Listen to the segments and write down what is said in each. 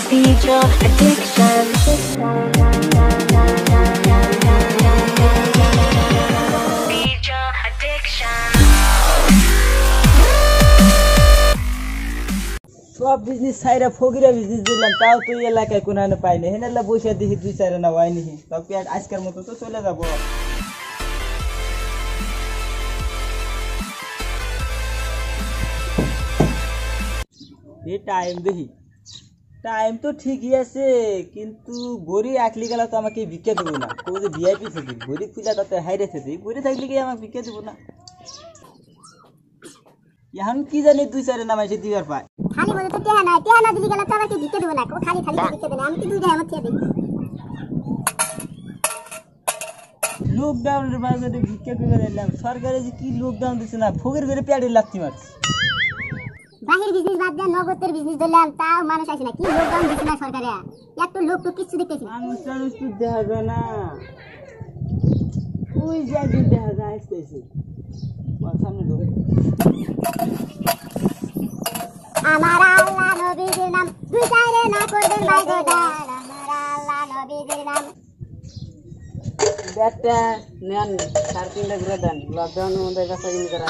feed your addiction. Feed your addiction. সব business সাইরা Fakira business দিলাম তাও তো এই এলাকায় কোনানে পাইনি হেনালা বসে দেখি দুই চারে না হয়নি তাও কি আজকের মতো তো চলে যাব এই টাইম দেখি টাইম তো ঠিকই আছে কিন্তু গড়ি একলি গেলে তো আমাকে বিক্রি দেবো না তো যে ভিআইপি থেকে গড়ি খুলে তাতে হাইরেছে গড়ি থাকলে কি আমাকে বিক্রি দেবো না এখন কি জানি দুই চারে নামাইছে দিবার পায় খালি বলে তো টেহা না দিলি গেলে তো আমাকে বিক্রি দেবো না খালি বিক্রি দেবে আমি কি দুই টাকা আমার খেয়ে দিই লকডাউনের বাজারে ভিক্ষা করে দিলাম সরকারে যে কি লকডাউন দিচ্ছে না ফকির করে পেটে লাগতি মারছে বাহির বিজনেস বাদ দিয়ে নগদের বিজনেস ধরলাম তাও মানুষ আসে না কি লকডাউন দিচ্ছে না সরকারে একটু লোক তো কিছু দেখতেছি মানুষ তো দেখা যায় না ওই যাই দেখা যায় আসতেছে সামনে ঢোকে আমার আল্লাহ নবীর নাম দুই চারে না করবেন ভাই গোদার আমার আল্লাহ নবীর নাম ব্যাগটা নেন 3.5 ঘুরে দেন লকডাউনের মধ্যে ব্যবসা কিনে করা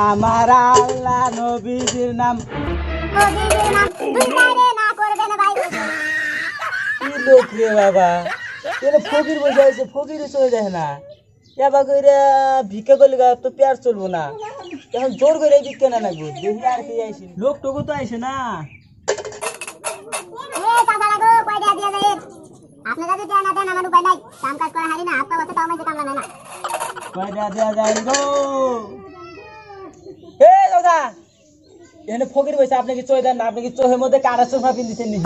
আমার আল্লাহ নবীর নাম দুই চারে না করবেন ভাই গোদার কি লোক রে বাবা এর ফকির বসে আছে ফকির চলে যায় না এবার কইরা ভিক্ষা করলে তো পেয়ার চলবো না এখন জোর করে ভিক্ষা না লাগবে দেখি আর কি আইছে লোক টোকো তো আইছে না চাচা লাগো কয়টা দিয়ে যায় আপনি যদি দেন না দেন আমার উপায় নাই কাম কাজ করা হারি না হাত পা বসে তাও মাঝে কামলা না কয়টা দেয়া যায় গো এ দাদা এনে ফকির বসে আপনি কি চই দেন না আপনি কি চোহের মধ্যে কারা সোফা পিন্দিছেন নি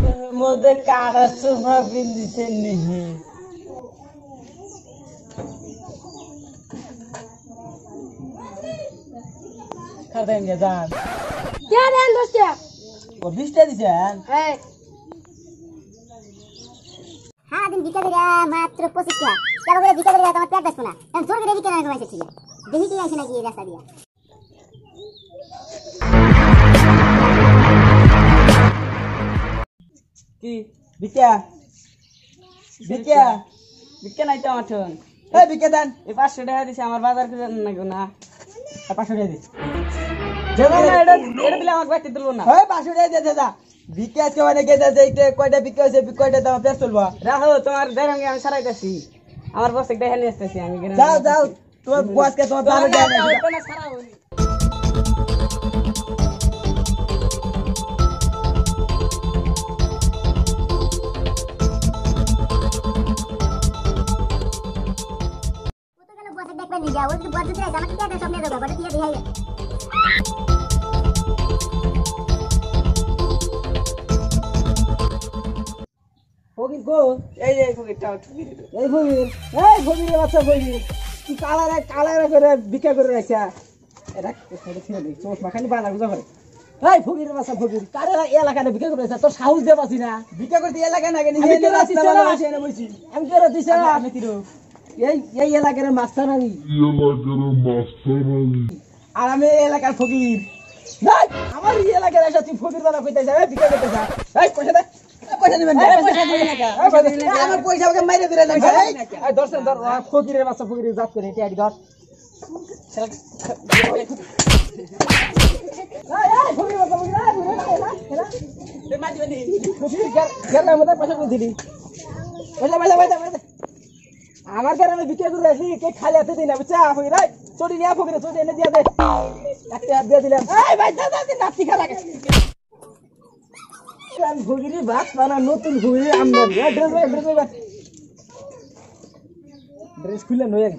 চোহের মধ্যে কারা সোফা পিন্দিছেন নি খাবেন গে জান কে দেন দোস্তে ও 20 টা দিছেন এই হ্যাঁ দিন বিকা করে মাত্র 25 টাকা কেন করে বিকা করে তোমার পেট দেখো না এখন জোর করে বিকা না কমাইছে ঠিক দেখি কি আছে নাকি এই রাস্তা দিয়া কি বিকা বিকা বিক্রি নাই তো আমার ঠন এই বিকা দেন এই 500 টাকা দিছে আমার বাজার করে না গো না 500 টাকা দিস এটা দিলে আমার বাইতে দিল না এই 500 টাকা দে দাদা বিকা আজকে মানে কে যাচ্ছে এইটা কয়টা বিকা হইছে কয়টা দাম পেছ চলবা রাখো তোমার দেরঙ্গে আমি সারাইতাছি আমার বস একটা হেনে আসতেছি আমি যাও যাও তোমার বসকে তোমার দাম দেয় না দেখবেন নিজে ওই যে বড় ছেলে আমাকে কে সামনে দেবো বড় দিয়ে দেখাই ফকির গো এই যে ফকিরটা ঠুকি দিল এই ফকির বাচ্চা ফকির কি কালারে করে বিকা করে রাখছা এটা ছেড়ে ছেড়ে দেই চোখ মাখানি বালা গুজা করে এই ফকিরের বাচ্চা ফকির কারে এলাকাটা বিকা করে রাখছা তোর সাহস দে পাছি না বিকা করতে এলাকা না কেন নিজে রাস্তা বসে এনে বসি আমি কেন দিছ না আমি তিরো এই এলাকার মাস্টার আমি আর আমি এলাকার ফকির নাই আমার এই এলাকার এসে তুই ফকির বানা কইতে যাবে বিকা করতে যা এই পয়সা দে পয়সা দিবেন না পয়সা দিবেন না আমার পয়সা আমাকে মাইরে দিলে না এই দর্শন ধর ফকিরের বাচ্চা ফকিরের জাত করে এটা ধর এই ফকির বাচ্চা ফকির এই মাই দিবেন ফকির গেলার মধ্যে পয়সা করে দিলি পয়সা আমার কারণে বিক্রি করে রাখি কে খালি হাতে দিই না বুঝছা ফকির এই চটি নিয়ে ফকির চটি এনে দিয়া দে একটা হাত দিয়ে দিলাম এই ভাই দাদা নাতি খা লাগে ফকিরি ভাত বানা নতুন ফকিরি আমদানি ড্রেস খুলে নয়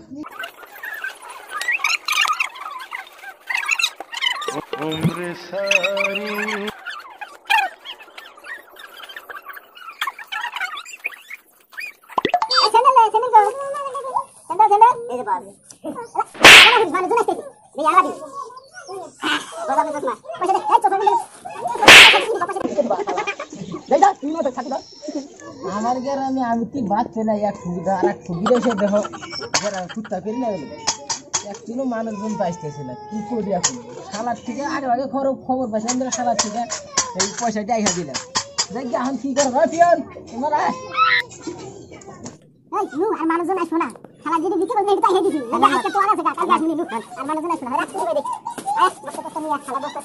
আমার গ্রামে আমি কি বাদ চলে এক সুবিধা আর এক সুবিধা এসে দেখো যারা কুত্তা করি না একদিনও মানুষজন পাইতেছে না, কি করি এখন? শালার থেকে আগে আগে খবর পাইছি আমরা, শালার থেকে এই পয়সাটা আইসা দিলাম। দেখি এখন কি করবো পিয়ন তোমার এই নু আর মানুষজন আসবো না, শালা যদি বিক্রি করতে এটা হেঁটে দিছি আজকে তো আর আছে কালকে আসবি নু আর মানুষজন আসবো না, রাখতে হবে দেখ আয় বস্তা নিয়ে শালা বস্তা